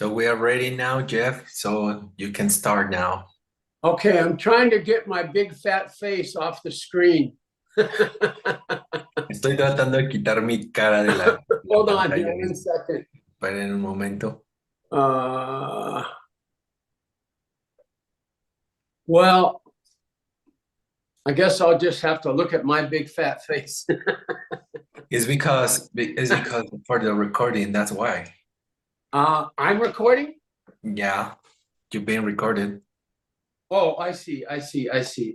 So we are ready now, Jeff, so you can start now. Okay, I'm trying to get my big fat face off the screen. Estoy tratando de quitar mi cara de la Hold on here pantalla. one second. Esperen un momento. Uh, well, I guess I'll just have to look at my big fat face. It's because for the recording, that's why. I'm recording? Yeah, you've been recorded. Oh, I see.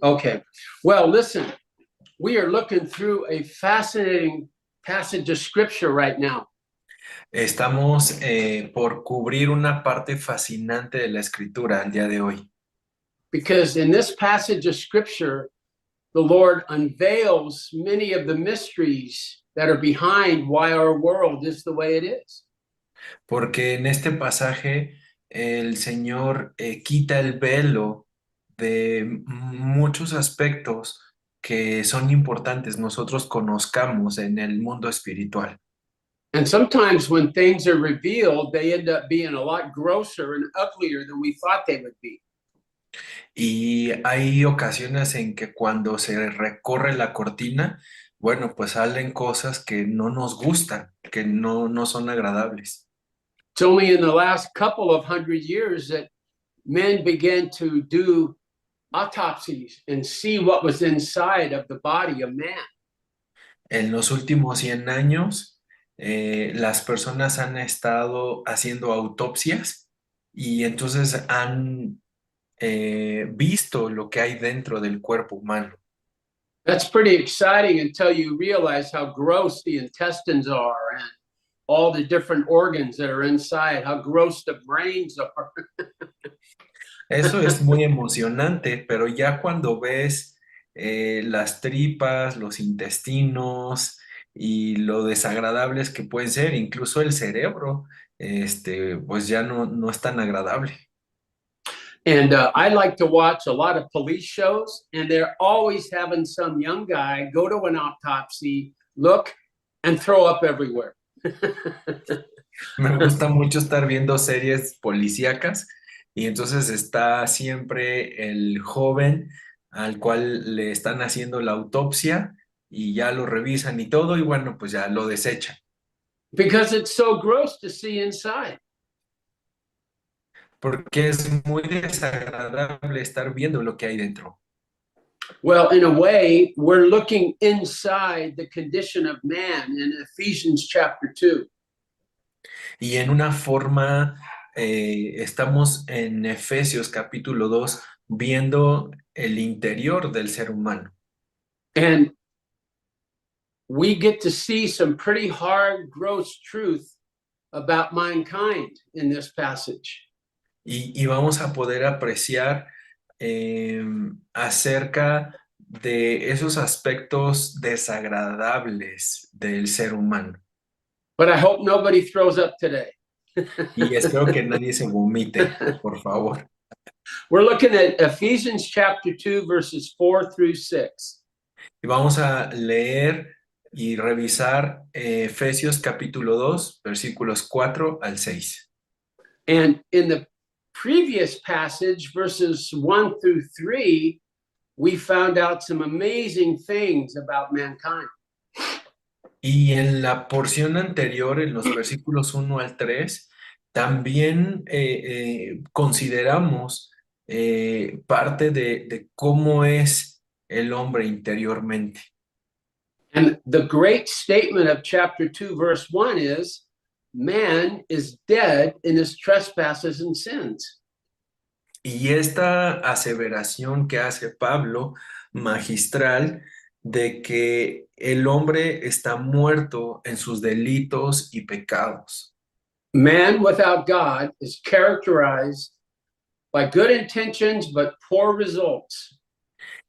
Okay. Well, listen, we are looking through a fascinating passage of scripture right now. Estamos por cubrir una parte fascinante de la escritura al día de hoy. Because in this passage of scripture, the Lord unveils many of the mysteries that are behind why our world is the way it is. Porque en este pasaje el Señor quita el velo de muchos aspectos que son importantes nosotros conozcamos en el mundo espiritual. And sometimes when things are revealed, they end up being a lot grosser and uglier than we thought they would be. Y hay ocasiones en que cuando se recorre la cortina, bueno, pues salen cosas que no nos gustan, que no son agradables. It's only in the last couple of 100 years that men began to do autopsies and see what was inside of the body of man. En los últimos 100 años, las personas han estado haciendo autopsias y entonces han visto lo que hay dentro del cuerpo humano. That's pretty exciting until you realize how gross the intestines are and all the different organs that are inside, how gross the brains are. Eso es muy emocionante, pero ya cuando ves las tripas, los intestinos y lo desagradables que pueden ser, incluso el cerebro, pues ya no es tan agradable. And I like to watch a lot of police shows, and they're always having some young guy go to an autopsy, look, and throw up everywhere. Me gusta mucho estar viendo series policíacas y entonces está siempre el joven al cual le están haciendo la autopsia y ya lo revisan y todo y bueno, pues ya lo desechan. Because it's so gross to see inside. Porque es muy desagradable estar viendo lo que hay dentro. Well, in a way, we're looking inside the condition of man in Ephesians chapter 2. Y en una forma, estamos en Efesios capítulo 2 viendo el interior del ser humano. And we get to see some pretty hard, gross truth about mankind in this passage. Y vamos a poder apreciar acerca de esos aspectos desagradables del ser humano. But I hope nobody throws up today. Y espero que nadie se vomite, por favor. We're looking at Ephesians chapter 2, verses 4 through 6. Y vamos a leer y revisar Efesios capítulo 2, versículos 4 al 6. And in the previous passage, verses 1 through 3, we found out some amazing things about mankind. Y en la porción anterior, en los versículos 1 al 3, también consideramos parte de cómo es el hombre interiormente. And the great statement of chapter 2, verse 1 is man is dead in his trespasses and sins. Y esta aseveración que hace Pablo, magistral, de que el hombre está muerto en sus delitos y pecados. Man without God is characterized by good intentions but poor results.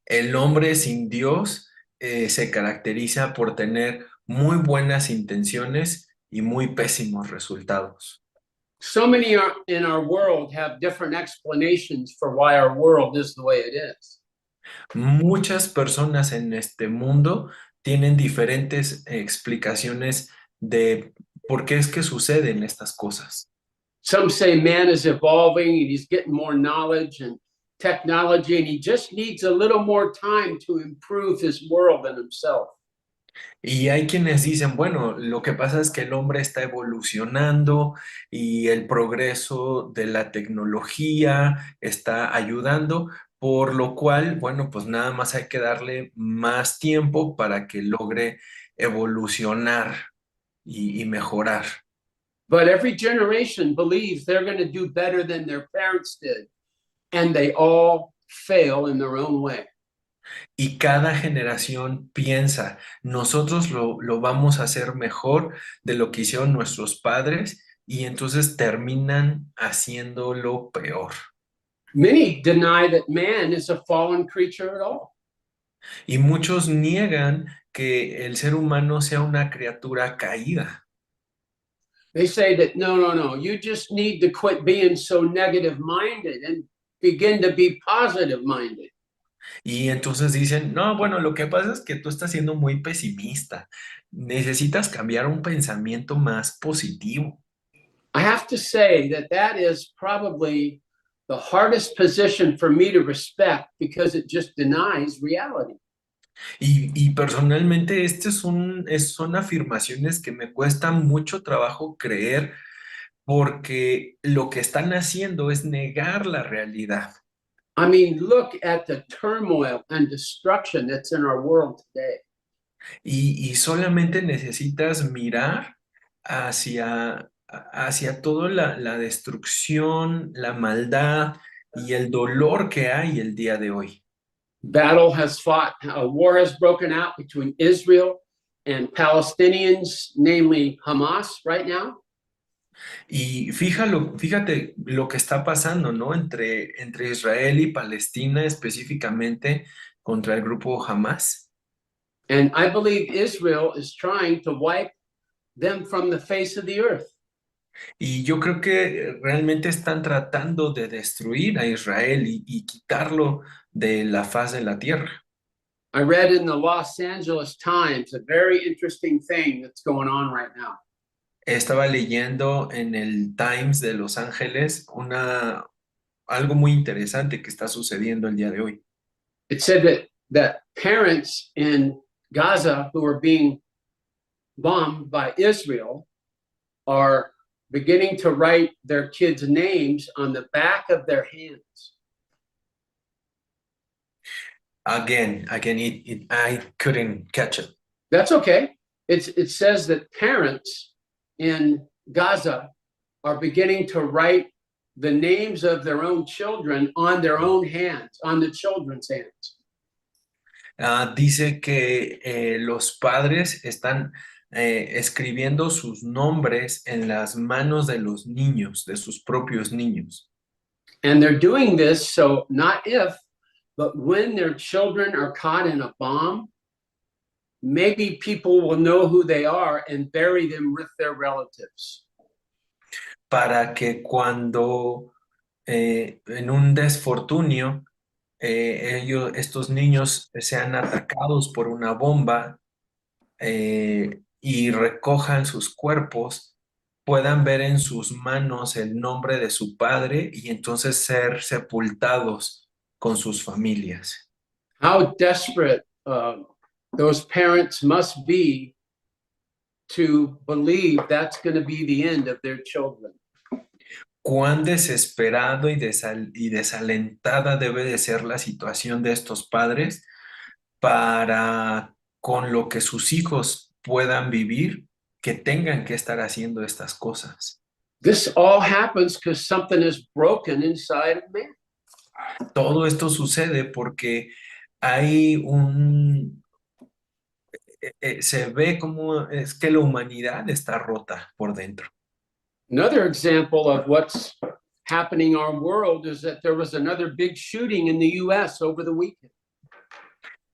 El hombre sin Dios se caracteriza por tener muy buenas intenciones y muy pésimos resultados. So many in our world have different explanations for why our world is the way it is. Muchas personas en este mundo tienen diferentes explicaciones de por qué es que suceden estas cosas. Some say man is evolving and he's getting more knowledge and technology, and he just needs a little more time to improve his world and himself. Y hay quienes dicen, bueno, lo que pasa es que el hombre está evolucionando y el progreso de la tecnología está ayudando, por lo cual, bueno, pues nada más hay que darle más tiempo para que logre evolucionar y mejorar. But every generation believes they're going to do better than their parents did, and they all fail in their own way. Y cada generación piensa, nosotros lo vamos a hacer mejor de lo que hicieron nuestros padres y entonces terminan haciéndolo peor. Many deny that man is a fallen creature at all. Y muchos niegan que el ser humano sea una criatura caída. They say that no, you just need to quit being so negative minded and begin to be positive minded. Y entonces dicen, no, bueno, lo que pasa es que tú estás siendo muy pesimista. Necesitas cambiar un pensamiento más positivo. I have to say that that is probably the hardest position for me to respect because it just denies reality. Y personalmente son afirmaciones que me cuestan mucho trabajo creer porque lo que están haciendo es negar la realidad. I mean, look at the turmoil and destruction that's in our world today. Y solamente necesitas mirar hacia toda la destrucción, la maldad y el dolor que hay el día de hoy. Battle has fought, a war has broken out between Israel and Palestinians, namely Hamas, right now. Y fíjate lo que está pasando, ¿no? Entre Israel y Palestina, específicamente contra el grupo Hamas. And I believe Israel is trying to wipe them from the face of the earth. Y yo creo que realmente están tratando de destruir a Israel y quitarlo de la faz de la tierra. I read in the Los Angeles Times a very interesting thing that's going on right now. Estaba leyendo en el Times de Los Ángeles algo muy interesante que está sucediendo el día de hoy. It said that parents in Gaza who are being bombed by Israel are beginning to write their kids' names on the back of their hands. Again, I couldn't catch it. That's okay. It says that parents in Gaza are beginning to write the names of their own children on their own hands, on the children's hands. Dice que los padres están escribiendo sus nombres en las manos de los niños, de sus propios niños. And they're doing this so not if, but when their children are caught in a bomb, maybe people will know who they are and bury them with their relatives. Para que cuando en un desfortunio estos niños sean atacados por una bomba y recojan sus cuerpos, puedan ver en sus manos el nombre de su padre y entonces ser sepultados con sus familias. How desperate those parents must be to believe that's going to be the end of their children. Cuán desesperado y desalentada debe de ser la situación de estos padres para con lo que sus hijos puedan vivir, que tengan que estar haciendo estas cosas. This all happens because something is broken inside of man. Todo esto sucede porque se ve como es que la humanidad está rota por dentro. Another example of what's happening in our world is that there was another big shooting in the US over the weekend.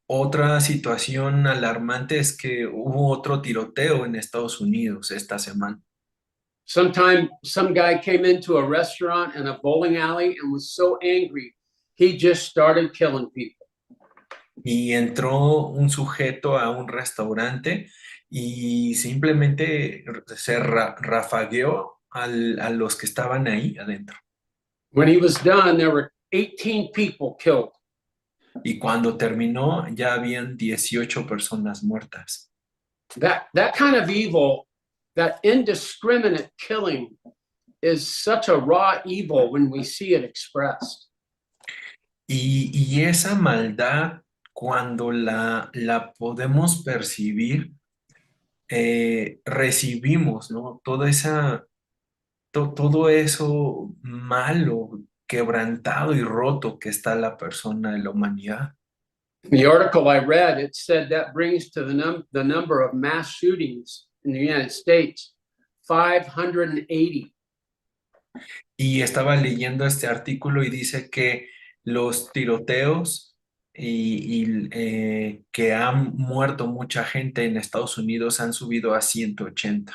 Otra situación alarmante es que hubo otro tiroteo en Estados Unidos esta semana. Some guy came into a restaurant and a bowling alley and was so angry, he just started killing people. Y entró un sujeto a un restaurante y simplemente se rafagueó a los que estaban ahí adentro. When he was done, there were 18 people killed. Y cuando terminó, ya habían 18 personas muertas. That kind of evil, that indiscriminate killing, is such a raw evil when we see it expressed. Y esa maldad, cuando la podemos percibir, recibimos, ¿no? Todo eso malo, quebrantado y roto que está la persona en la humanidad. The article I read, it said that brings to the number of mass shootings in the United States 580. Y estaba leyendo este artículo y dice que los tiroteos que han muerto mucha gente en Estados Unidos han subido a 180.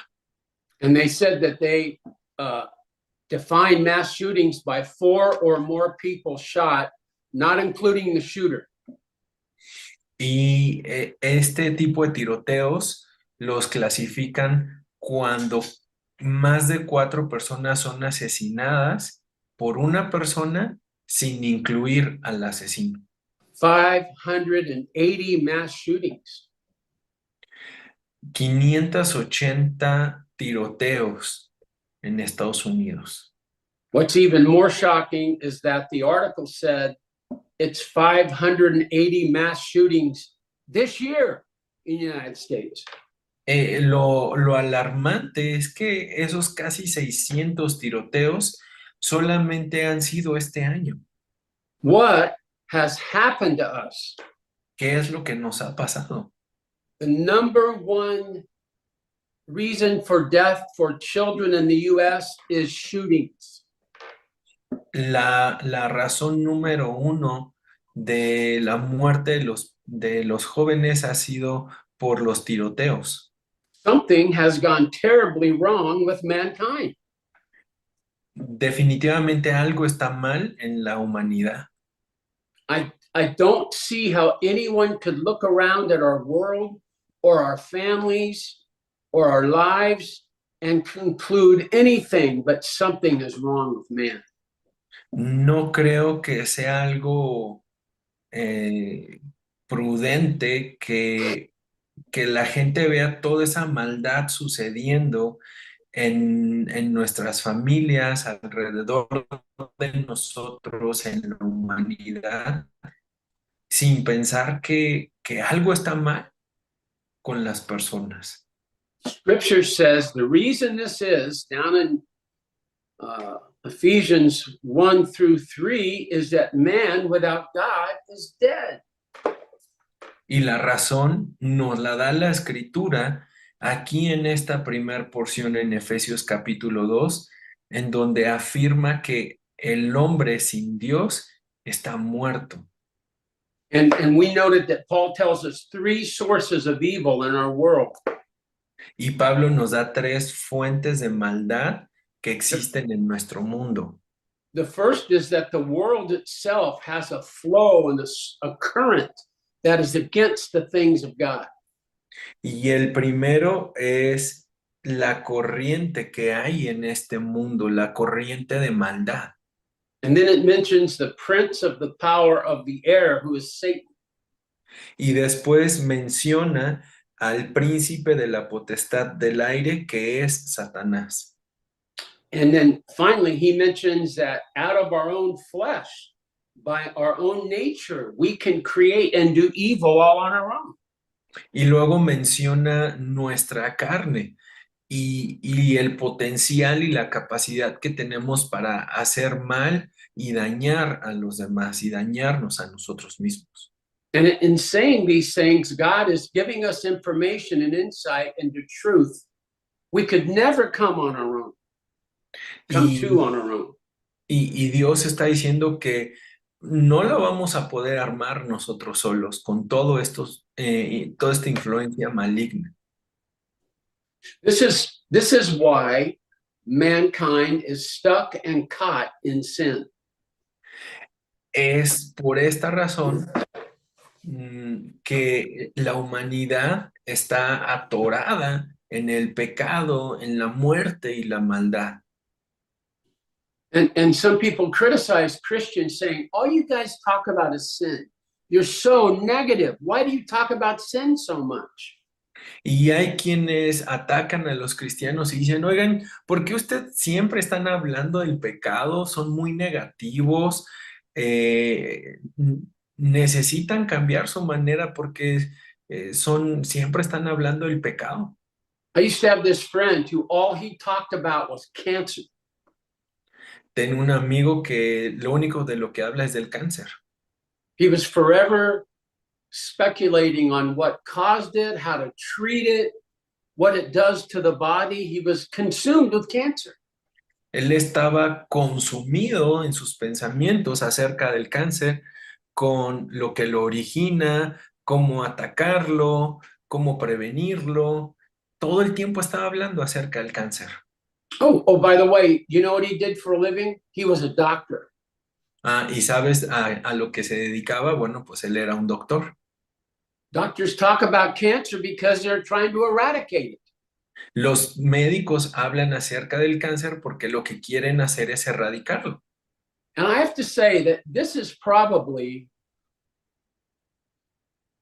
And they said that they define mass shootings by 4 or more people shot, not including the shooter. Y este tipo de tiroteos los clasifican cuando más de 4 personas son asesinadas por una persona sin incluir al asesino. 580 mass shootings. 580 tiroteos en Estados Unidos. What's even more shocking is that the article said it's 580 mass shootings this year in the United States. Lo alarmante es que esos casi 600 tiroteos solamente han sido este año. What has happened to us? ¿Qué es lo que nos ha pasado? The number one reason for death for children in the US is shootings. La razón número uno de la muerte de los jóvenes ha sido por los tiroteos. Something has gone terribly wrong with mankind. Definitivamente algo está mal en la humanidad. I don't see how anyone could look around at our world or our families or our lives and conclude anything but something is wrong with man. No creo que sea algo prudente que la gente vea toda esa maldad sucediendo en nuestras familias, alrededor de nosotros, en la humanidad, sin pensar que algo está mal con las personas. Scripture says the reason this is down in Ephesians 1 through 3 is that man without God is dead. Y la razón nos la da la escritura aquí en esta primer porción en Efesios capítulo 2, en donde afirma que el hombre sin Dios está muerto. And we noted that Paul tells us 3 sources of evil in our world. Y Pablo nos da 3 fuentes de maldad que existen en nuestro mundo. The first is that the world itself has a flow and a current that is against the things of God. Y el primero es la corriente que hay en este mundo, la corriente de maldad. And then it mentions the prince of the power of the air, who is Satan. Y después menciona al príncipe de la potestad del aire, que es Satanás. And then finally, he mentions that out of our own flesh, by our own nature, we can create and do evil all on our own. Y luego menciona nuestra carne y el potencial y la capacidad que tenemos para hacer mal y dañar a los demás y dañarnos a nosotros mismos. And in saying these things, God is giving us information and insight into truth we could never come on our own, to on our own. Y Dios está diciendo que no la vamos a poder armar nosotros solos con toda esta influencia maligna. This is why mankind is stuck and caught in sin. Es por esta razón que la humanidad está atorada en el pecado, en la muerte y la maldad. And some people criticize Christians saying, all you guys talk about is sin. You're so negative. Why do you talk about sin so much? Y hay quienes atacan a los cristianos y dicen, oigan, ¿por qué usted siempre están hablando del pecado? Son muy negativos, necesitan cambiar su manera porque siempre están hablando del pecado. I used to have this friend who all he talked about was cancer. Tengo un amigo que lo único de lo que habla es del cáncer. He was forever speculating on what caused it, how to treat it, what it does to the body. He was consumed with cancer. Él estaba consumido en sus pensamientos acerca del cáncer, con lo que lo origina, cómo atacarlo, cómo prevenirlo. Todo el tiempo estaba hablando acerca del cáncer. Oh, by the way, you know what he did for a living? He was a doctor. Y sabes a lo que se dedicaba, bueno, pues él era un doctor. Doctors talk about cancer because they're trying to eradicate it. Los médicos hablan acerca del cáncer porque lo que quieren hacer es erradicarlo. And I have to say that this is probably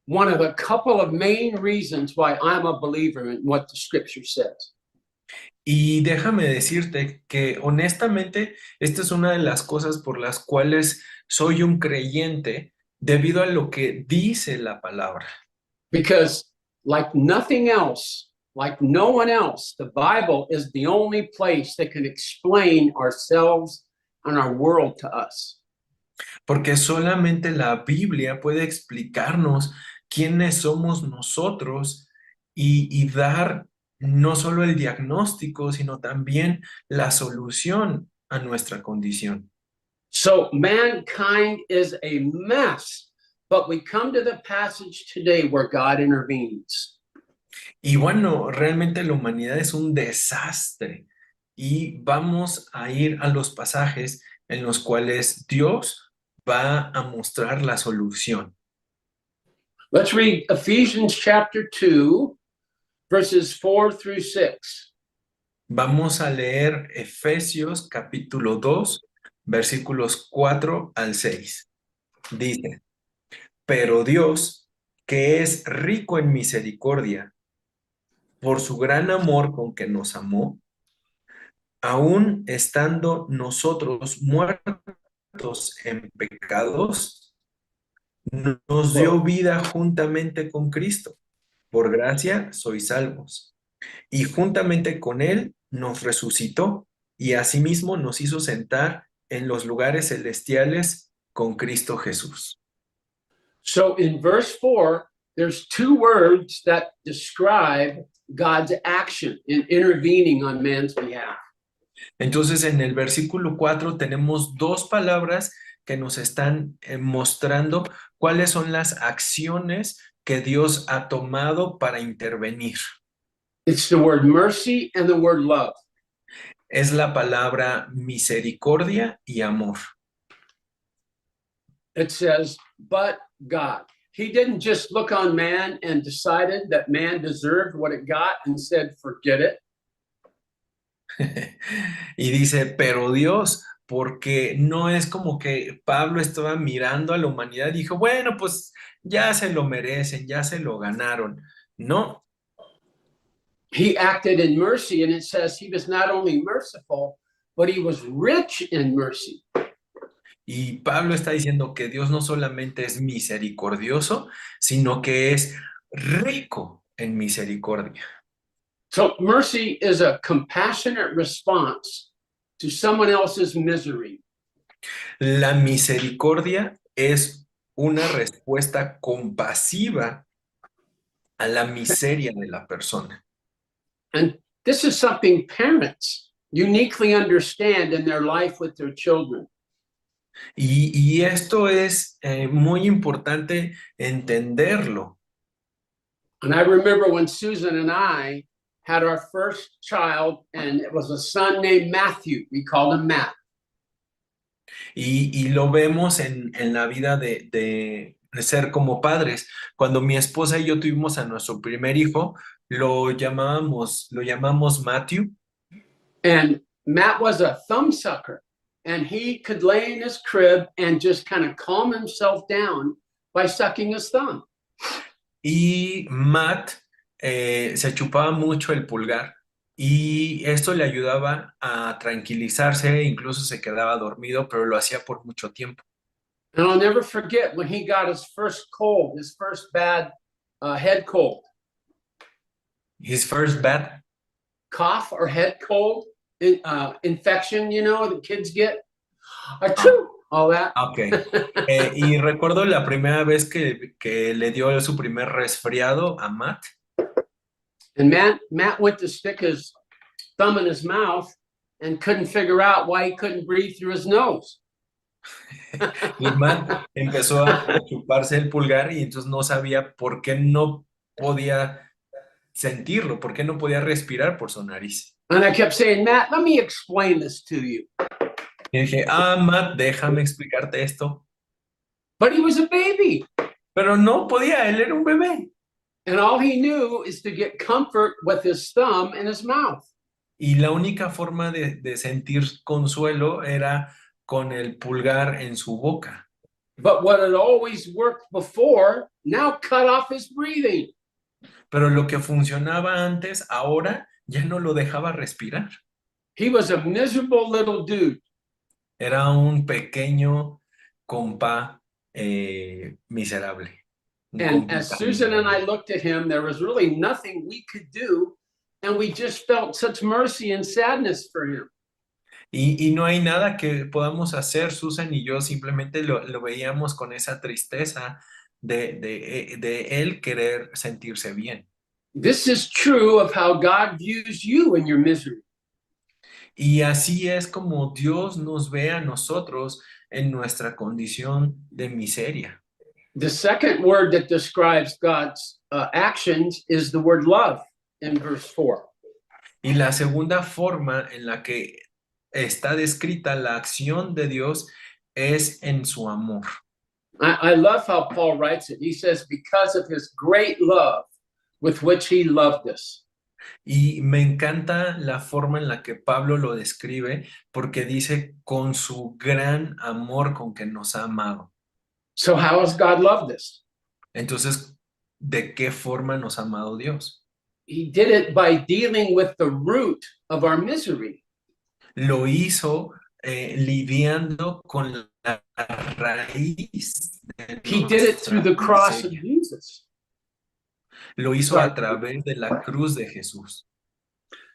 one of a couple of main reasons why I'm a believer in what the scripture says. Y déjame decirte que honestamente esta es una de las cosas por las cuales soy un creyente debido a lo que dice la palabra. Because like nothing else, like no one else, the Bible is the only place that can explain ourselves and our world to us. Porque solamente la Biblia puede explicarnos quiénes somos nosotros y dar no solo el diagnóstico, sino también la solución a nuestra condición. So mankind is a mess, but we come to the passage today where God intervenes. Y bueno, realmente la humanidad es un desastre y vamos a ir a los pasajes en los cuales Dios va a mostrar la solución. Let's read Ephesians chapter 2, verses 4 through 6. Vamos a leer Efesios capítulo 2, versículos 4 al 6. Dice, pero Dios, que es rico en misericordia, por su gran amor con que nos amó, aun estando nosotros muertos en pecados, nos dio vida juntamente con Cristo. Por gracia sois salvos. Y juntamente con Él nos resucitó y asimismo nos hizo sentar en los lugares celestiales con Cristo Jesús. So in verse 4, there's two words that describe God's action in intervening on man's behalf. Entonces en el versículo 4 tenemos dos palabras que nos están mostrando cuáles son las acciones que Dios ha tomado para intervenir. It's the word mercy and the word love. Es la palabra misericordia y amor. It says, but God. He didn't just look on man and decided that man deserved what it got and said, forget it. Y dice, pero Dios, porque no es como que Pablo estaba mirando a la humanidad y dijo, bueno, pues ya se lo merecen, ya se lo ganaron. No. He acted in mercy, and it says he was not only merciful, but he was rich in mercy. Y Pablo está diciendo que Dios no solamente es misericordioso, sino que es rico en misericordia. So mercy is a compassionate response to someone else's misery. La misericordia es una respuesta compasiva a la miseria de la persona. And this is something parents uniquely understand in their life with their children. Y esto es muy importante entenderlo. And I remember when Susan and I had our first child, and it was a son named Matthew. We called him Matt. Y lo vemos en la vida de ser como padres. Cuando mi esposa y yo tuvimos a nuestro primer hijo, lo llamamos Matthew. And Matt was a thumbsucker. and he could lay in his crib and just kind of calm himself down by sucking his thumb. Y Matt se chupaba mucho el pulgar y esto le ayudaba a tranquilizarse, incluso se quedaba dormido, pero lo hacía por mucho tiempo. And I'll never forget when he got his first cold, his first bad head cold. His first bad. Cough or head cold, infection, you know, the kids get. Achoo, all that. Ok. Y recuerdo la primera vez que le dio su primer resfriado a Matt. And Matt went to stick his thumb in his mouth and couldn't figure out why he couldn't breathe through his nose. Y Matt empezó a chuparse el pulgar y entonces no sabía por qué no podía sentirlo, por qué no podía respirar por su nariz. And I kept saying, Matt, let me explain this to you. Y dije, Matt, déjame explicarte esto. But he was a baby. Pero no podía, él era un bebé. And all he knew is to get comfort with his thumb in his mouth. Y la única forma de sentir consuelo era con el pulgar en su boca. But what had always worked before now cut off his breathing. Pero lo que funcionaba antes, ahora ya no lo dejaba respirar. He was a miserable little dude. Era un pequeño compa miserable. And as Susan and I looked at him, there was really nothing we could do. And we just felt such mercy and sadness for him. Y no hay nada que podamos hacer, Susan y yo simplemente lo veíamos con esa tristeza de él querer sentirse bien. This is true of how God views you in your misery. Y así es como Dios nos ve a nosotros en nuestra condición de miseria. The second word that describes God's actions is the word love in verse 4. Y la segunda forma en la que está descrita la acción de Dios es en su amor. I love how Paul writes it. He says, because of his great love with which he loved us. Y me encanta la forma en la que Pablo lo describe porque dice con su gran amor con que nos ha amado. So how has God loved us? Entonces, ¿de qué forma nos ha amado Dios? He did it by dealing with the root of our misery. Lo hizo lidiando con la raíz. He did it through the cross of Jesus. Lo hizo a través de la cruz de Jesús.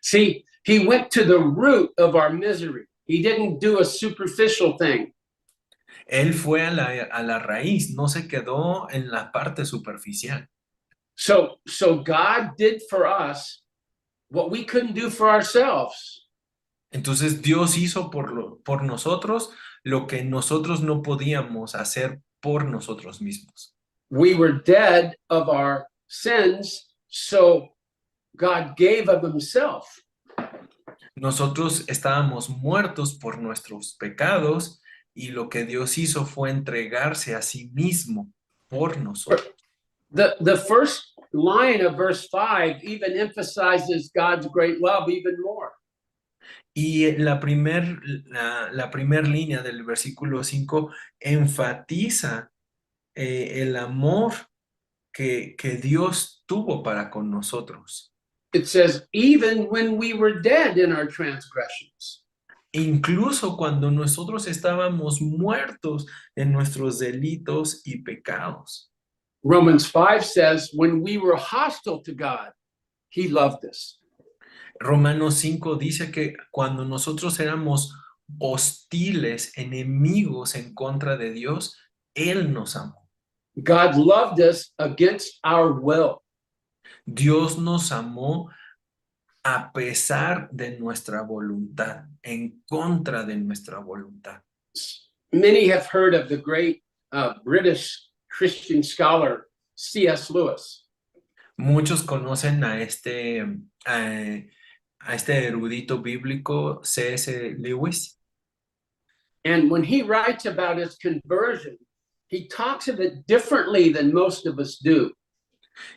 See, he went to the root of our misery. He didn't do a superficial thing. Él fue a la raíz, no se quedó en la parte superficial. So God did for us what we couldn't do for ourselves. Entonces Dios hizo por nosotros lo que nosotros no podíamos hacer por nosotros mismos. We were dead of our sins, so God gave of himself. Nosotros estábamos muertos por nuestros pecados y lo que Dios hizo fue entregarse a sí mismo por nosotros. The first line of verse 5 even emphasizes God's great love even more. Y la primer línea del versículo 5 enfatiza el amor que Dios tuvo para con nosotros. It says, even when we were dead in our transgressions. Incluso cuando nosotros estábamos muertos en nuestros delitos y pecados. Romans 5 says, when we were hostile to God, he loved us. Romanos 5 dice que cuando nosotros éramos hostiles, enemigos en contra de Dios, Él nos amó. God loved us against our will. Dios nos amó a pesar de nuestra voluntad, en contra de nuestra voluntad. Many have heard of the great British Christian scholar C.S. Lewis. Muchos conocen a este erudito bíblico C.S. Lewis. And when he writes about his conversion, he talks of it differently than most of us do.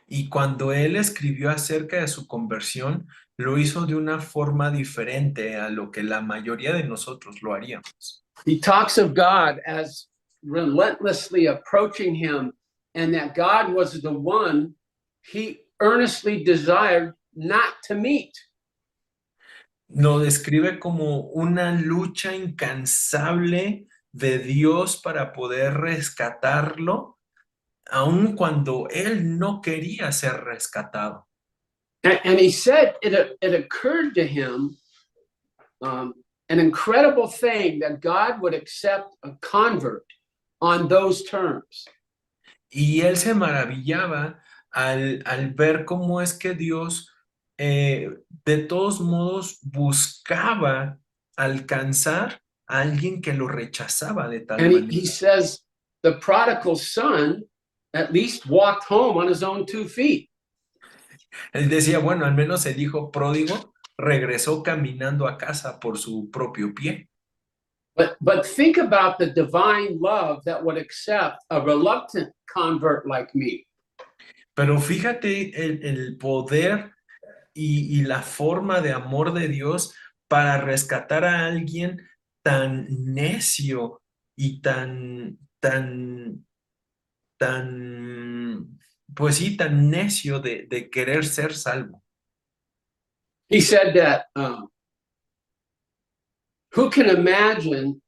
Y cuando él escribió acerca de su conversión, lo hizo de una forma diferente a lo que la mayoría de nosotros lo haríamos. He talks of God as relentlessly approaching him, and that God was the one he earnestly desired not to meet. Lo describe como una lucha incansable de Dios para poder rescatarlo, aun cuando él no quería ser rescatado. And he said it occurred to him an incredible thing that God would accept a convert on those terms. Y él se maravillaba al ver cómo es que Dios de todos modos buscaba alcanzar a alguien que lo rechazaba de tal And manera. he says the prodigal son at least walked home on his own 2 feet. Él decía, bueno, al menos el hijo pródigo regresó caminando a casa por su propio pie. But think about the divine love that would accept a reluctant convert like me. Pero fíjate el poder y la forma de amor de Dios para rescatar a alguien tan necio y pues sí, tan necio de querer ser salvo. He said that who can imagine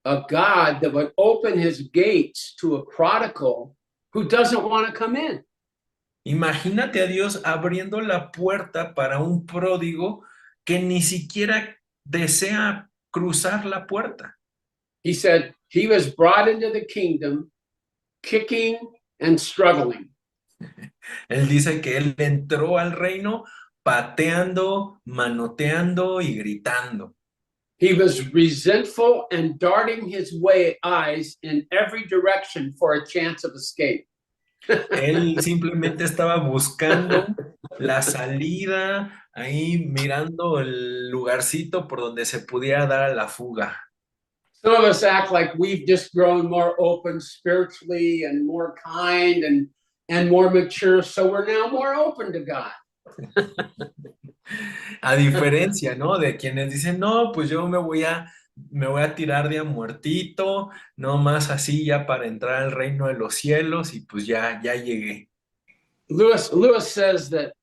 a God that would open his gates to a prodigal who doesn't want to come in? Imagínate a Dios abriendo la puerta para un pródigo que ni siquiera desea cruzar la puerta. He said he was brought into the kingdom kicking and struggling. Él dice que él entró al reino pateando, manoteando y gritando. He was resentful and darting his eyes in every direction for a chance of escape. Él simplemente estaba buscando la salida, ahí mirando el lugarcito por donde se pudiera dar a la fuga. Some of us act like we've just grown more open spiritually and more kind and more mature, so we're now more open to God. A diferencia, ¿no? De quienes dicen, no, pues yo me voy a tirar de a muertito, no más así ya para entrar al reino de los cielos y pues ya llegué. Lewis says that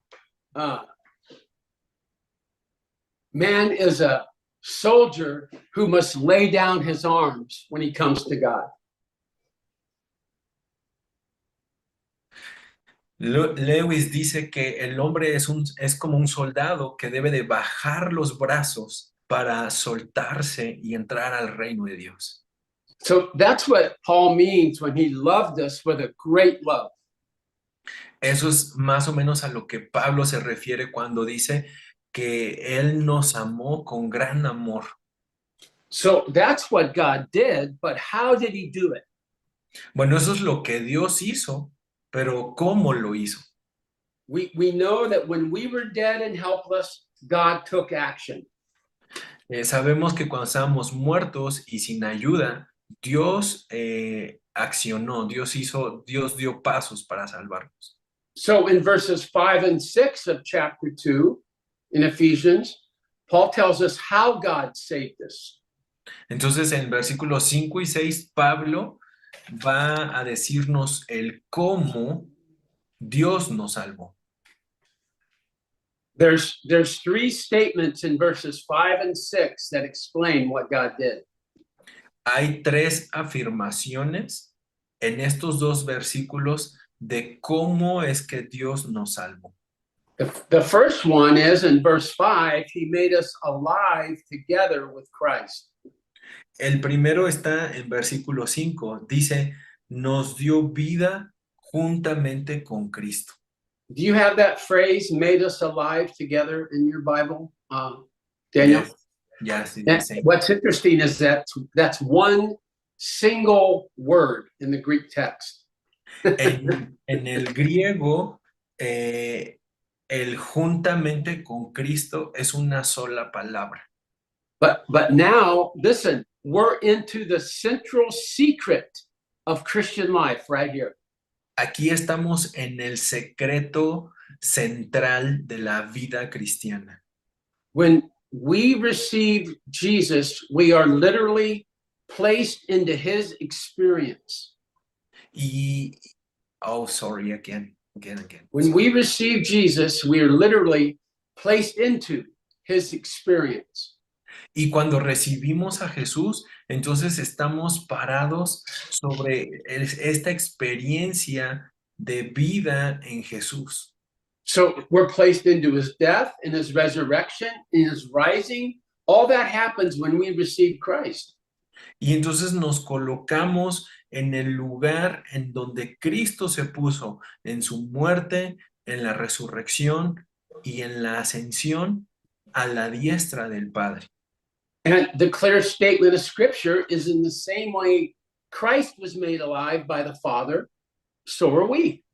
man is a soldier who must lay down his arms when he comes to God. Lewis dice que el hombre es como un soldado que debe de bajar los brazos para soltarse y entrar al reino de Dios. So that's what Paul means when he loved us with a great love. Eso es más o menos a lo que Pablo se refiere cuando dice que él nos amó con gran amor. So that's what God did, but how did he do it? Bueno, eso es lo que Dios hizo, pero ¿cómo lo hizo? We know that when we were dead and helpless, God took action. Sabemos que cuando estábamos muertos y sin ayuda, Dios accionó, Dios dio pasos para salvarnos. So in verses 5 and 6 of chapter 2 in Ephesians, Paul tells us how God saved us. Entonces en versículos 5 y 6, Pablo va a decirnos el cómo Dios nos salvó. There's 3 statements in verses 5 and 6 that explain what God did. Hay 3 afirmaciones en estos 2 versículos de cómo es que Dios nos salvó. The first one is in verse 5, he made us alive together with Christ. El primero está en versículo 5, dice, nos dio vida juntamente con Cristo. Do you have that phrase, made us alive together, in your Bible, Daniel? Yes, What's interesting is that that's one single word in the Greek text. En el griego, el juntamente con Cristo es una sola palabra. But now, listen, we're into the central secret of Christian life right here. Aquí estamos en el secreto central de la vida cristiana. When we receive Jesus, we are literally placed into his experience. Y, oh, sorry, again. When we receive Jesus, we are literally placed into his experience. Y cuando recibimos a Jesús, entonces estamos parados sobre esta experiencia de vida en Jesús. So we're placed into his death, in his resurrection, in his rising. All that happens when we receive Christ. Y entonces nos colocamos en el lugar en donde Cristo se puso, en su muerte, en la resurrección y en la ascensión a la diestra del Padre. And the clear statement of Scripture is in the same way Christ was made alive by the Father, so are we.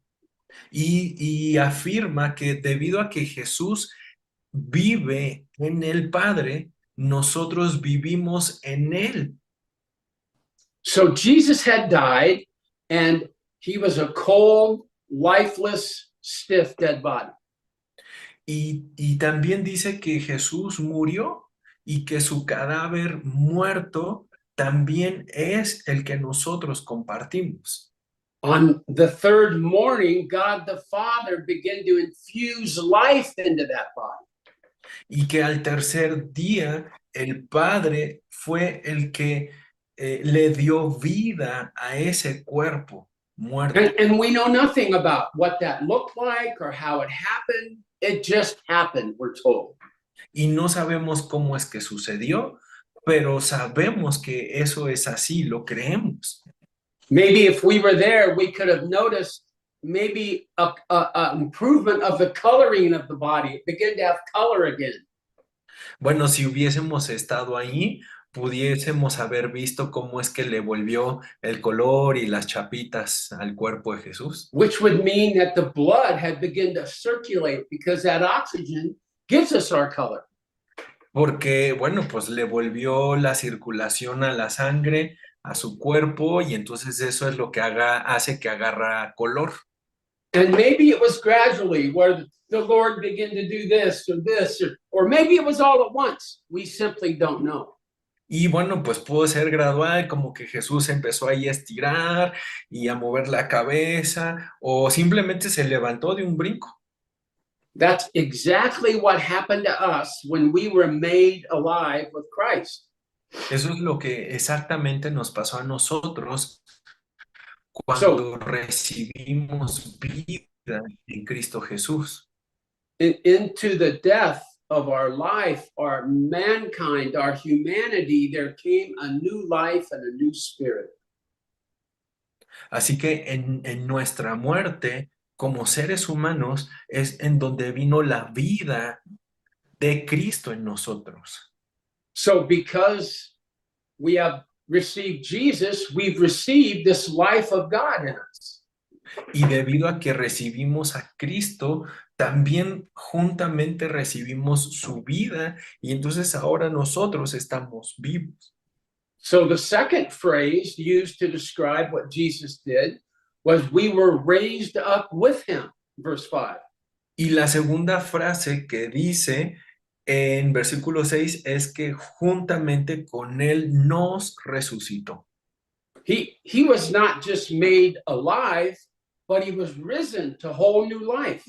Y afirma que debido a que Jesús vive en el Padre, nosotros vivimos en él. So Jesus had died, and he was a cold, lifeless, stiff, dead body. Y también dice que Jesús murió y que su cadáver muerto también es el que nosotros compartimos. On the third morning, God the Father began to infuse life into that body. Y que al tercer día el Padre fue el que le dio vida a ese cuerpo muerto. And we know nothing about what that looked like or how it happened. It just happened, we're told. Y no sabemos cómo es que sucedió, pero sabemos que eso es así, lo creemos. Maybe if we were there, we could have noticed maybe a improvement of the coloring of the body. It began to have color again. Bueno, si hubiésemos estado ahí, pudiésemos haber visto cómo es que le volvió el color y las chapitas al cuerpo de Jesús. Which would mean that the blood had begun to circulate because that oxygen gives us our color. Porque, bueno, pues le volvió la circulación a la sangre, a su cuerpo, y entonces eso es lo que hace que agarra color. And maybe it was gradually where the Lord began to do this, or maybe it was all at once. We simply don't know. Y bueno, pues pudo ser gradual, como que Jesús empezó ahí a estirar y a mover la cabeza, o simplemente se levantó de un brinco. That's exactly what happened to us when we were made alive with Christ. Eso es lo que exactamente nos pasó a nosotros cuando recibimos vida en Cristo Jesús. Into the death of our life, our mankind, our humanity, there came a new life and a new spirit. Así que en nuestra muerte, como seres humanos, es en donde vino la vida de Cristo en nosotros. So because we have received Jesus, we've received this life of God in us. Y debido a que recibimos a Cristo, también juntamente recibimos su vida y entonces ahora nosotros estamos vivos. So the second phrase used to describe what Jesus did was we were raised up with him, verse 5. Y la segunda frase que dice en versículo 6 es que juntamente con él nos resucitó. He was not just made alive, but he was risen to whole new life.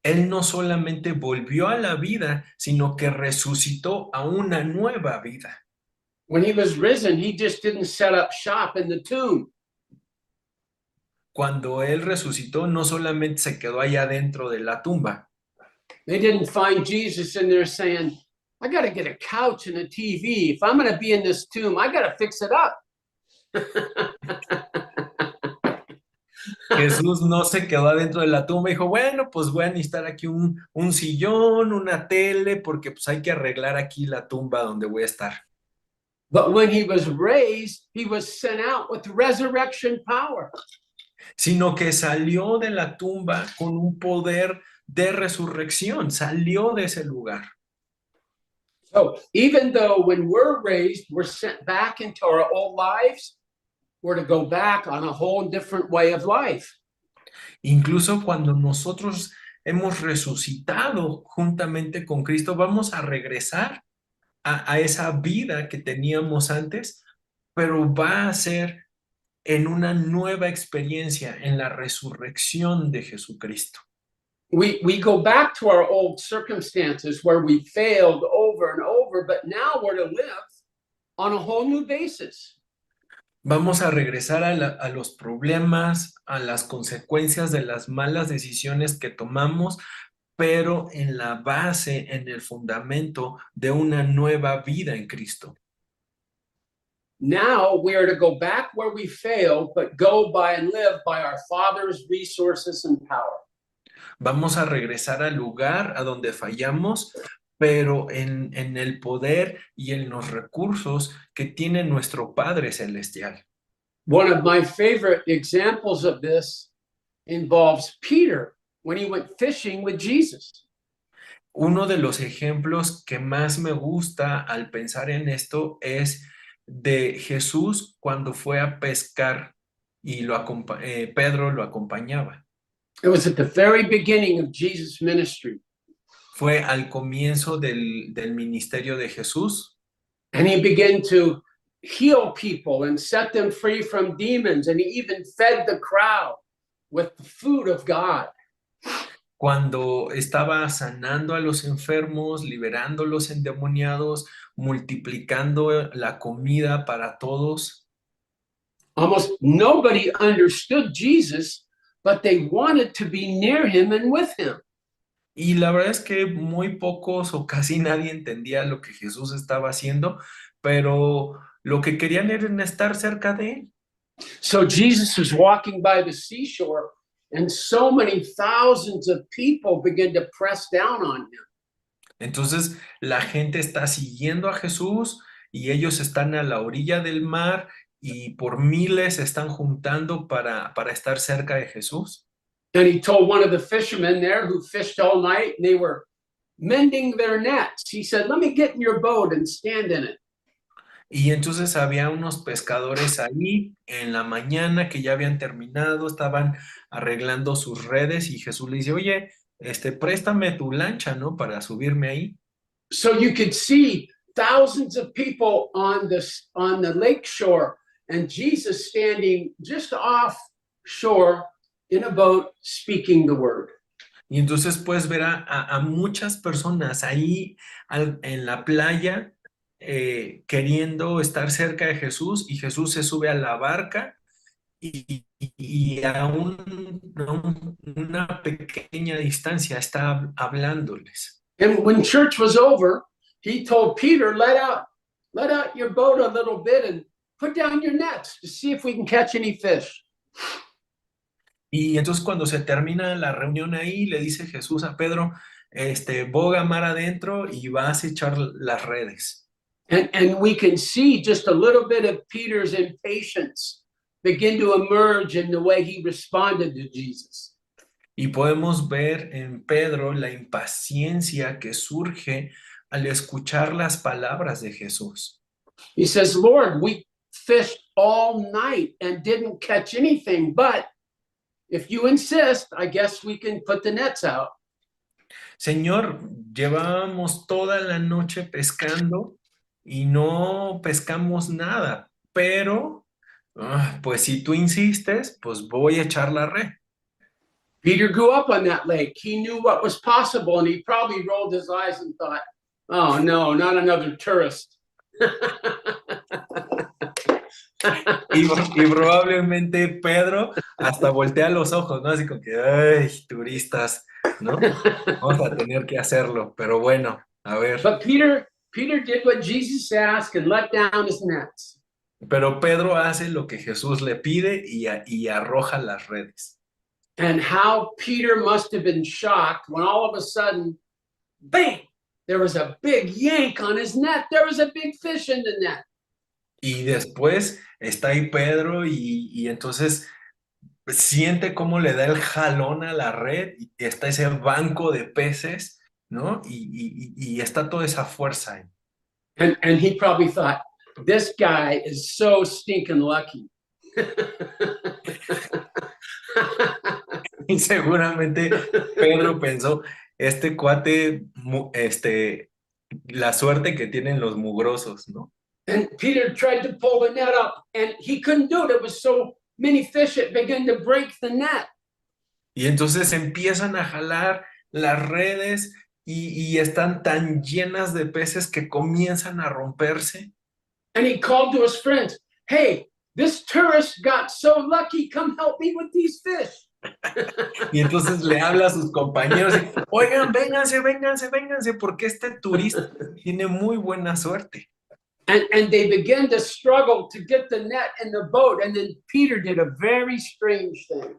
Él no solamente volvió a la vida, sino que resucitó a una nueva vida. When he was risen, he just didn't set up shop in the tomb. Cuando él resucitó, no solamente se quedó allá dentro de la tumba. They didn't find Jesus in there saying, I got to get a couch and a TV. If I'm going to be in this tomb, I got to fix it up. Jesús no se quedó adentro de la tumba y dijo, bueno, pues voy a necesitar aquí un sillón, una tele, porque pues hay que arreglar aquí la tumba donde voy a estar. But when he was raised, he was sent out with resurrection power. Sino que salió de la tumba con un poder de resurrección, salió de ese lugar. So even though when we're raised, we're sent back into our old lives, we're to go back on a whole different way of life. Incluso cuando nosotros hemos resucitado juntamente con Cristo, vamos a regresar a esa vida que teníamos antes, pero va a ser en una nueva experiencia, en la resurrección de Jesucristo. We go back to our old circumstances where we failed over and over, but now we're to live on a whole new basis. Vamos a regresar a los problemas, a las consecuencias de las malas decisiones que tomamos, pero en la base, en el fundamento de una nueva vida en Cristo. Now we are to go back where we failed, but go by and live by our Father's resources and power. Vamos a regresar al lugar a donde fallamos, pero en el poder y en los recursos que tiene nuestro Padre Celestial. One of my favorite examples of this involves Peter when he went fishing with Jesus. Uno de los ejemplos que más me gusta al pensar en esto es de Jesús cuando fue a pescar y Pedro lo acompañaba. It was at the very beginning of Jesus' ministry. Fue al comienzo del ministerio de Jesús And he began to heal people and set them free from demons. And he even fed the crowd with the food of God. cuando estaba sanando a los enfermos, liberando a los endemoniados, multiplicando la comida para todos. Almost nobody understood Jesus, but they wanted to be near him and with him. Y la verdad es que muy pocos o casi nadie entendía lo que Jesús estaba haciendo, pero lo que querían era estar cerca de él. So Jesus was walking by the seashore, and so many thousands of people began to press down on him. Entonces la gente está siguiendo a Jesús y ellos están a la orilla del mar y por miles se están juntando para estar cerca de Jesús. And he told one of the fishermen there who fished all night, and they were mending their nets. He said, "Let me get in your boat and stand in it." Y entonces había unos pescadores ahí en la mañana que ya habían terminado, estaban arreglando sus redes y Jesús le dice, oye, préstame tu lancha, ¿no? Para subirme ahí. So you could see thousands of people on the lake shore, and Jesus standing just offshore in a boat speaking the word. Y entonces puedes ver a muchas personas ahí en la playa queriendo estar cerca de Jesús y Jesús se sube a la barca y a una pequeña distancia está hablándoles. And when church was over, he told Peter, let out your boat a little bit and put down your nets to see if we can catch any fish. Y entonces cuando se termina la reunión ahí, le dice Jesús a Pedro, boga mar adentro y vas a echar las redes. And we can see just a little bit of Peter's impatience begin to emerge in the way he responded to Jesus. Y podemos ver en Pedro la impaciencia que surge al escuchar las palabras de Jesús. He says, Lord, we fished all night and didn't catch anything, but if you insist, I guess we can put the nets out. Señor, llevábamos toda la noche pescando y no pescamos nada, pero pues si tú insistes, pues voy a echar la red. Peter grew up on that lake. He knew what was possible, and he probably rolled his eyes and thought, oh no, not another tourist. Y probablemente Pedro hasta voltea los ojos, ¿no? Así como que, ay, turistas, ¿no? Vamos a tener que hacerlo, pero bueno, a ver. But Peter did what Jesus asked and let down his nets. Pero Pedro hace lo que Jesús le pide y arroja las redes. And how Peter must have been shocked when all of a sudden, bang, there was a big yank on his net. There was a big fish in the net. Y después está ahí Pedro y entonces siente cómo le da el jalón a la red y está ese banco de peces, ¿no? Y está toda esa fuerza ahí. And he probably thought, this guy is so stinking lucky. Y seguramente Pedro pensó, este cuate, la suerte que tienen los mugrosos, ¿no? And Peter tried to pull the net up, and he couldn't do it. It was so many fish, it began to break the net. Y entonces empiezan a jalar las redes y están tan llenas de peces que comienzan a romperse. And he called to his friends, hey, this tourist got so lucky, come help me with these fish. Y entonces le habla a sus compañeros, y, oigan, vénganse, vénganse, vénganse, porque este turista tiene muy buena suerte. And they began to struggle to get the net in the boat. And then Peter did a very strange thing.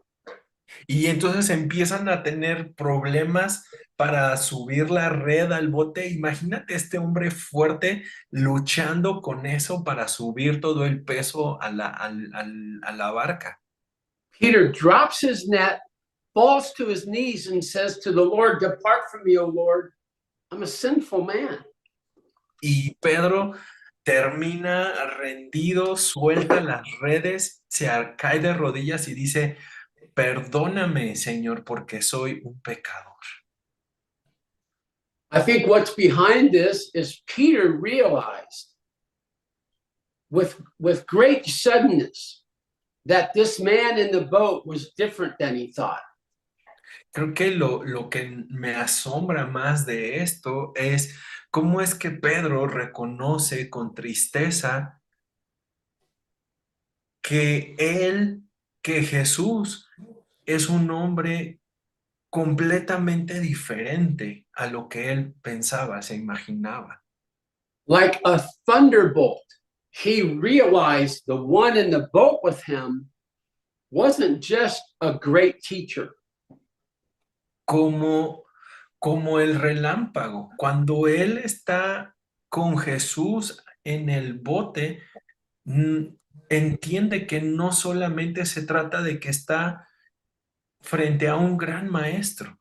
Y entonces empiezan a tener problemas para subir la red al bote. Imagínate este hombre fuerte luchando con eso para subir todo el peso a la barca. Peter drops his net, falls to his knees, and says to the Lord, depart from me, O Lord. I'm a sinful man. Y Pedro termina rendido, suelta las redes, se cae de rodillas y dice, perdóname, Señor, porque soy un pecador. I think what's behind this is Peter realized with great suddenness that this man in the boat was different than he thought. Creo que lo que me asombra más de esto es cómo es que Pedro reconoce con tristeza que Jesús es un hombre completamente diferente a lo que él pensaba, se imaginaba. Like a thunderbolt, he realized the one in the boat with him wasn't just a great teacher. Como el relámpago, cuando él está con Jesús en el bote, entiende que no solamente se trata de que está frente a un gran maestro.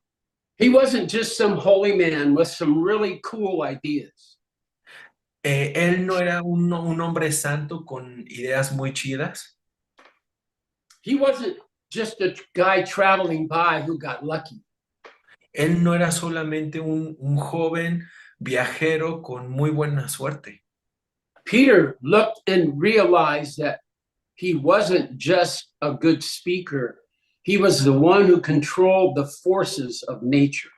He wasn't just some holy man with some really cool ideas. Él no era un hombre santo con ideas muy chidas. He wasn't just a guy traveling by who got lucky. Él no era solamente un joven viajero con muy buena suerte. Peter looked and realized that he wasn't just a good speaker. He was the one who controlled the forces of nature.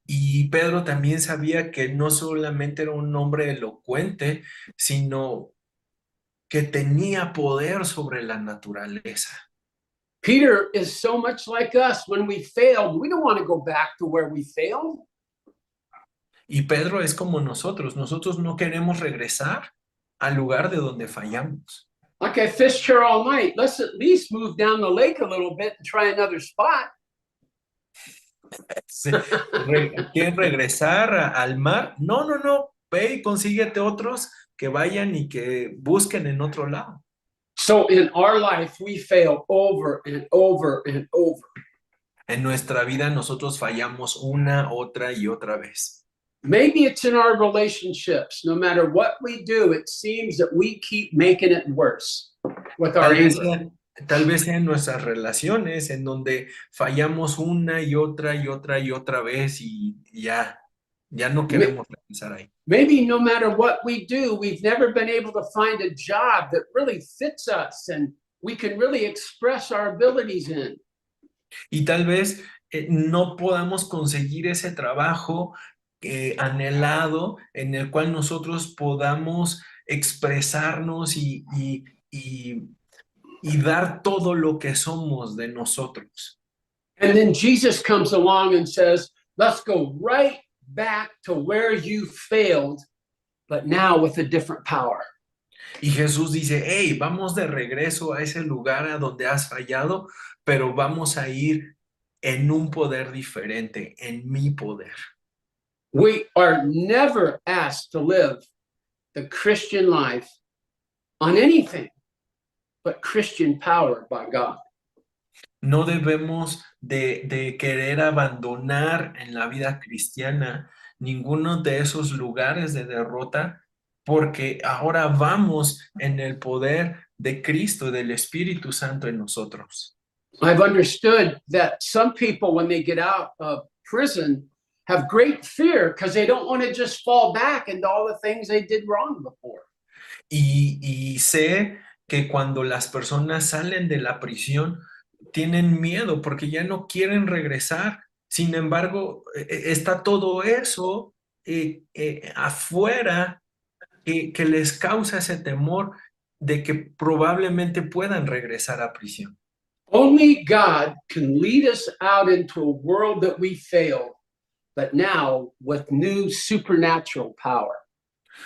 Y Pedro también sabía que no solamente era un hombre elocuente, sino que tenía poder sobre la naturaleza. Peter is so much like us. When we failed, we don't want to go back to where we failed. Y Pedro es como nosotros no queremos regresar al lugar de donde fallamos. Like I fished here all night. Let's at least move down the lake a little bit and try another spot. ¿Quieren regresar al mar? No, ve y consíguete otros que vayan y que busquen en otro lado. So in our life, we fail over and over and over. En nuestra vida nosotros fallamos una, otra y otra vez. Maybe it's in our relationships. No matter what we do, it seems that we keep making it worse with our anger. Tal vez sea en nuestras relaciones, en donde fallamos una y otra y otra y otra vez y ya no queremos regresar ahí. Maybe no matter what we do, we've never been able to find a job that really fits us and we can really express our abilities in. Y tal vez no podamos conseguir ese trabajo anhelado en el cual nosotros podamos expresarnos y dar todo lo que somos de nosotros. And then Jesus comes along and says, let's go right back to where you failed, but now with a different power. Y Jesús dice, hey, vamos de regreso a ese lugar a donde has fallado, pero vamos a ir en un poder diferente, en mi poder. We are never asked to live the Christian life on anything but Christian power by God. No debemos de querer abandonar en la vida cristiana ninguno de esos lugares de derrota, porque ahora vamos en el poder de Cristo, del Espíritu Santo en nosotros. I've understood that some people, when they get out of prison, have great fear because they don't want to just fall back into all the things they did wrong before. y sé que cuando las personas salen de la prisión, tienen miedo porque ya no quieren regresar. Sin embargo, está todo eso afuera que les causa ese temor de que probablemente puedan regresar a prisión. Only God can lead us out into a world that we failed, but now with new supernatural power.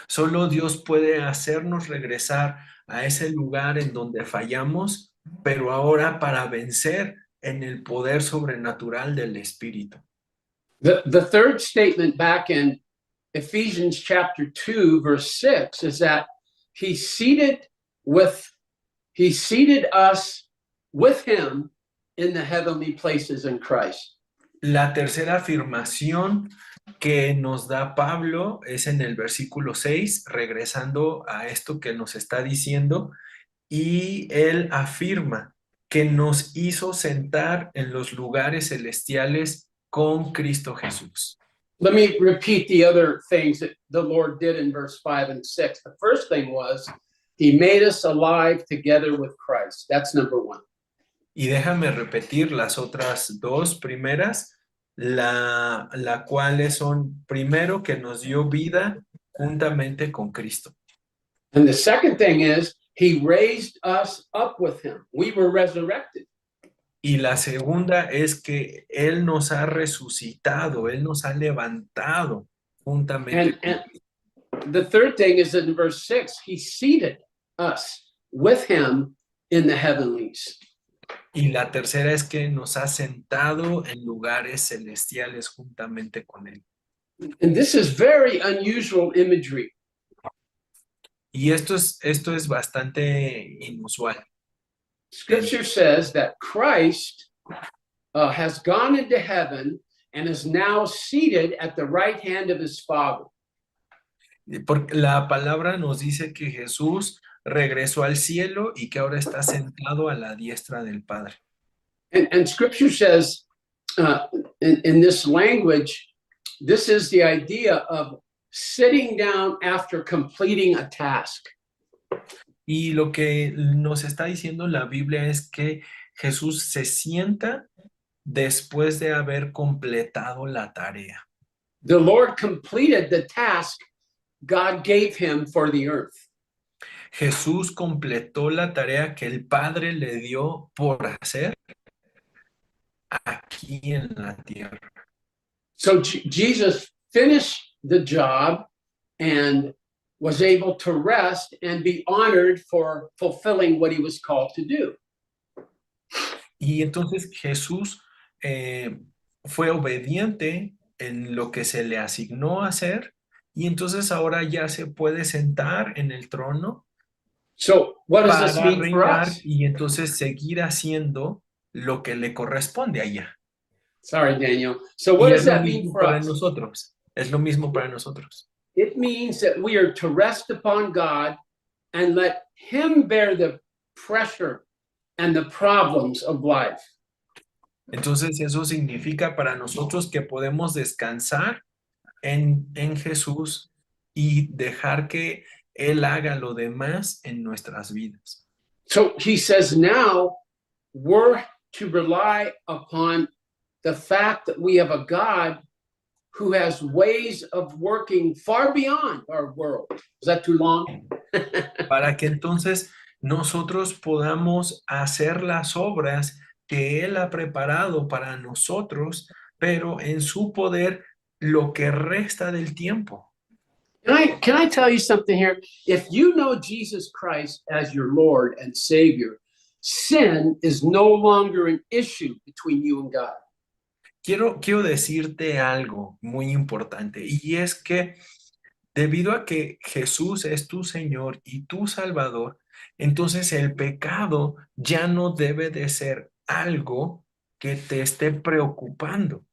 Solo Dios puede hacernos regresar a ese lugar en donde fallamos, pero ahora para vencer en el poder sobrenatural del Espíritu. The third statement back in Ephesians chapter 2, verse 6 is that he seated us with him in the heavenly places in Christ. La tercera afirmación que nos da Pablo es en el versículo 6, regresando a esto que nos está diciendo, y él afirma que nos hizo sentar en los lugares celestiales con Cristo Jesús. Let me repeat the other things that the Lord did in verse 5 and 6. The first thing was he made us alive together with Christ. That's number one. Y déjame repetir las otras dos primeras, la cuales son primero que nos dio vida juntamente con Cristo. And the second thing is he raised us up with him. We were resurrected. Y la segunda es que Él nos ha resucitado, Él nos ha levantado juntamente. And the third thing is in verse 6, he seated us with him in the heavenlies. Y la tercera es que nos ha sentado en lugares celestiales juntamente con Él. And this is very unusual imagery. Y esto es bastante inusual. Scripture says that Christ has gone into heaven and is now seated at the right hand of his Father. Porque la palabra nos dice que Jesús regresó al cielo y que ahora está sentado a la diestra del Padre. And Scripture says in this language, this is the idea of sitting down after completing a task. Y lo que nos está diciendo la Biblia es que Jesús se sienta después de haber completado la tarea. The Lord completed the task God gave him for the earth. Jesús completó la tarea que el Padre le dio por hacer aquí en la tierra. So Jesus finished the job and was able to rest and be honored for fulfilling what he was called to do. Y entonces Jesús fue obediente en lo que se le asignó hacer y entonces ahora ya se puede sentar en el trono So what does this para mean for reinar us? y entonces seguir haciendo lo que le corresponde allá. Sorry, Daniel. So what Y does es lo that mean mismo for para us? nosotros. Es lo mismo para nosotros. It means that we are to rest upon God and let him bear the pressure and the problems of life. Entonces eso significa para nosotros que podemos descansar en Jesús y dejar que Él haga lo demás en nuestras vidas. So he says now we're to rely upon the fact that we have a God who has ways of working far beyond our world. Is that too long? Para que entonces nosotros podamos hacer las obras que Él ha preparado para nosotros, pero en su poder lo que resta del tiempo. Can I tell you something here? If you know Jesus Christ as your Lord and Savior, sin is no longer an issue between you and God. Quiero decirte algo muy importante y es que debido a que Jesús es tu Señor y tu Salvador, entonces el pecado ya no debe de ser algo que te esté preocupando.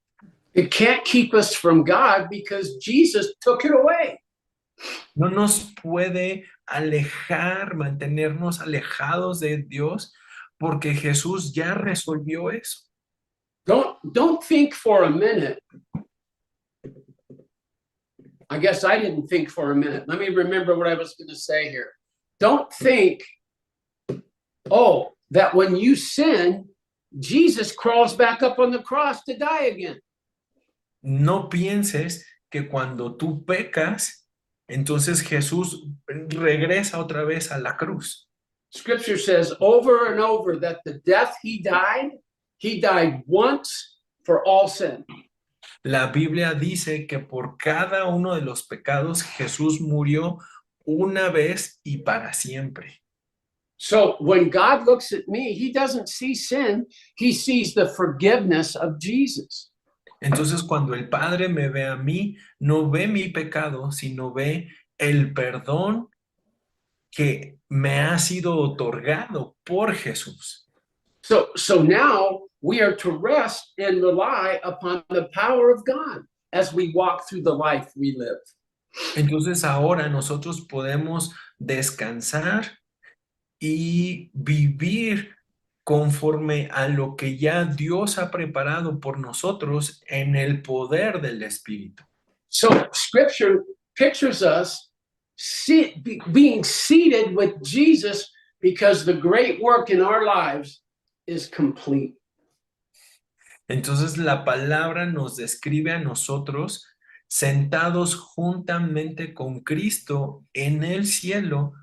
It can't keep us from God because Jesus took it away. No nos puede alejar, mantenernos alejados de Dios, porque Jesús ya resolvió eso. Don't think for a minute. I guess I didn't think for a minute. Let me remember what I was going to say here. don't think, oh, that when you sin, Jesus crawls back up on the cross to die again. No pienses que cuando tú pecas, entonces Jesús regresa otra vez a la cruz. Scripture says over and over that the death he died once for all sin. La Biblia dice que por cada uno de los pecados Jesús murió una vez y para siempre. So when God looks at me, he doesn't see sin, he sees the forgiveness of Jesus. Entonces, cuando el Padre me ve a mí, no ve mi pecado, sino ve el perdón que me ha sido otorgado por Jesús. So now we are to rest and rely upon the power of God as we walk through the life we live. Entonces, ahora nosotros podemos descansar y vivir conforme a lo que ya Dios ha preparado por nosotros en el poder del Espíritu. So scripture pictures us being seated with Jesus because the great work in our lives is complete. Entonces la palabra nos describe a nosotros sentados juntamente con Cristo en el cielo,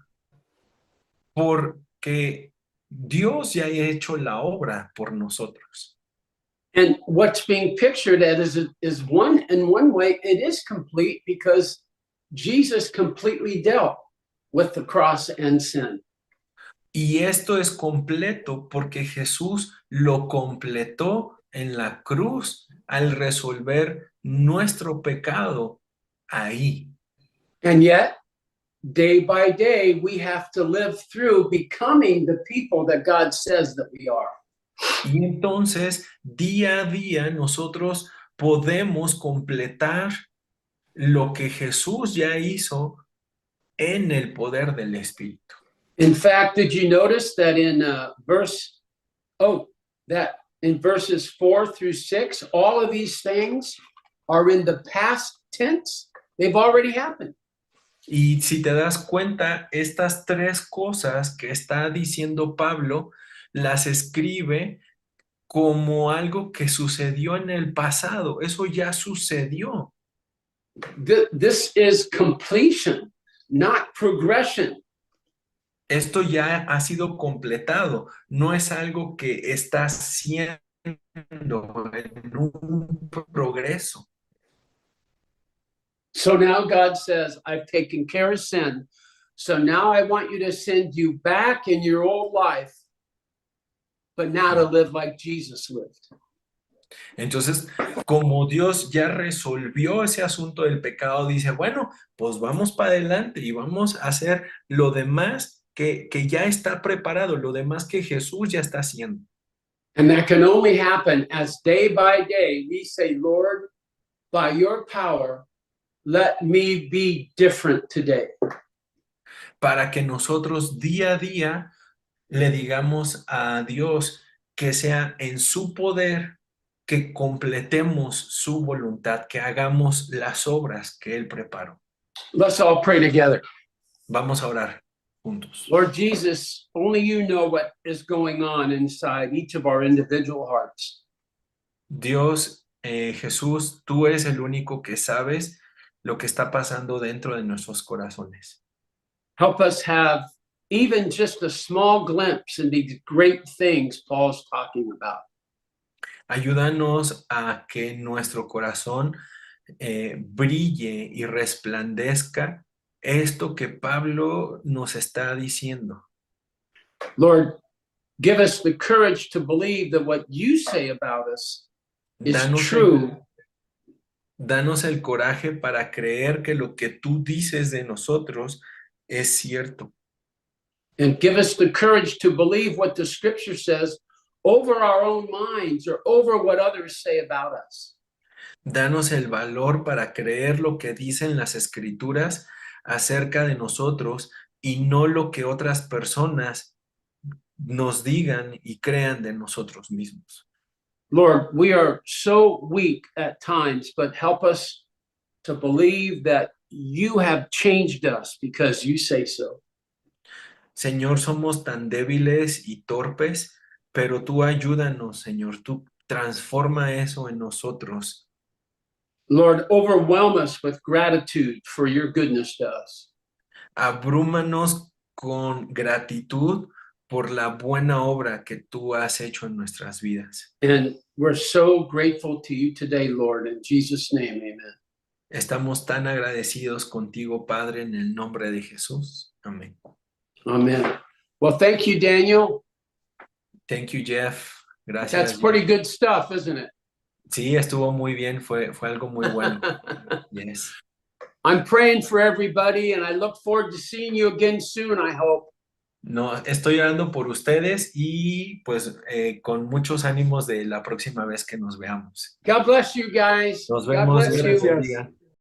porque Dios ya ha hecho la obra por nosotros. And what's being pictured at is one, in one way, it is complete because Jesus completely dealt with the cross and sin. Y esto es completo porque Jesús lo completó en la cruz al resolver nuestro pecado ahí. And yet, day by day, we have to live through becoming the people that God says that we are. Y entonces, día a día, nosotros podemos completar lo que Jesús ya hizo en el poder del Espíritu. In fact, did you notice that in verses 4 through 6, all of these things are in the past tense? They've already happened. Y si te das cuenta, estas tres cosas que está diciendo Pablo, las escribe como algo que sucedió en el pasado. Eso ya sucedió. This is completion, not progression. Esto ya ha sido completado. No es algo que está haciendo en un progreso. So now God says, I've taken care of sin. So now I want you to send you back in your old life, but now to live like Jesus lived. Entonces, como Dios ya resolvió ese asunto del pecado, dice, bueno, pues vamos para adelante y vamos a hacer lo demás que ya está preparado, lo demás que Jesús ya está haciendo. And that can only happen as day by day we say, Lord, by your power, let me be different today. Para que nosotros día a día le digamos a Dios que sea en su poder que completemos su voluntad, que hagamos las obras que Él preparó. Let's all pray together. Vamos a orar juntos. Lord Jesus, only you know what is going on inside each of our individual hearts. Dios, Jesús, tú eres el único que sabes lo que está pasando dentro de nuestros corazones. Help us have even just a small glimpse in these great things Paul's talking about. Ayúdanos a que nuestro corazón brille y resplandezca esto que Pablo nos está diciendo. Lord, give us the courage to believe that what you say about us is true. Danos el coraje para creer que lo que tú dices de nosotros es cierto. And give us the courage to believe what the scripture says over our own minds or over what others say about us. Danos el valor para creer lo que dicen las escrituras acerca de nosotros y no lo que otras personas nos digan y crean de nosotros mismos. Lord, we are so weak at times, but help us to believe that you have changed us because you say so. Señor, somos tan débiles y torpes, pero tú ayúdanos, Señor, tú transforma eso en nosotros. Lord, overwhelm us with gratitude for your goodness to us. Abrúmanos con gratitud por la buena obra que tú has hecho en nuestras vidas. And we're so grateful to you today, Lord. In Jesus' name, amen. Estamos tan agradecidos contigo, Padre, en el nombre de Jesús. Amén. Amen. Well, thank you, Daniel. Thank you, Jeff. That's Gracias, pretty Jeff. good stuff, isn't it? Sí, estuvo muy bien, fue algo muy bueno. Yes. I'm praying for everybody, and I look forward to seeing you again soon, I hope. No, estoy orando por ustedes y pues con muchos ánimos de la próxima vez que nos veamos. God bless you guys. Nos God vemos, bless Dios les you. bendiga.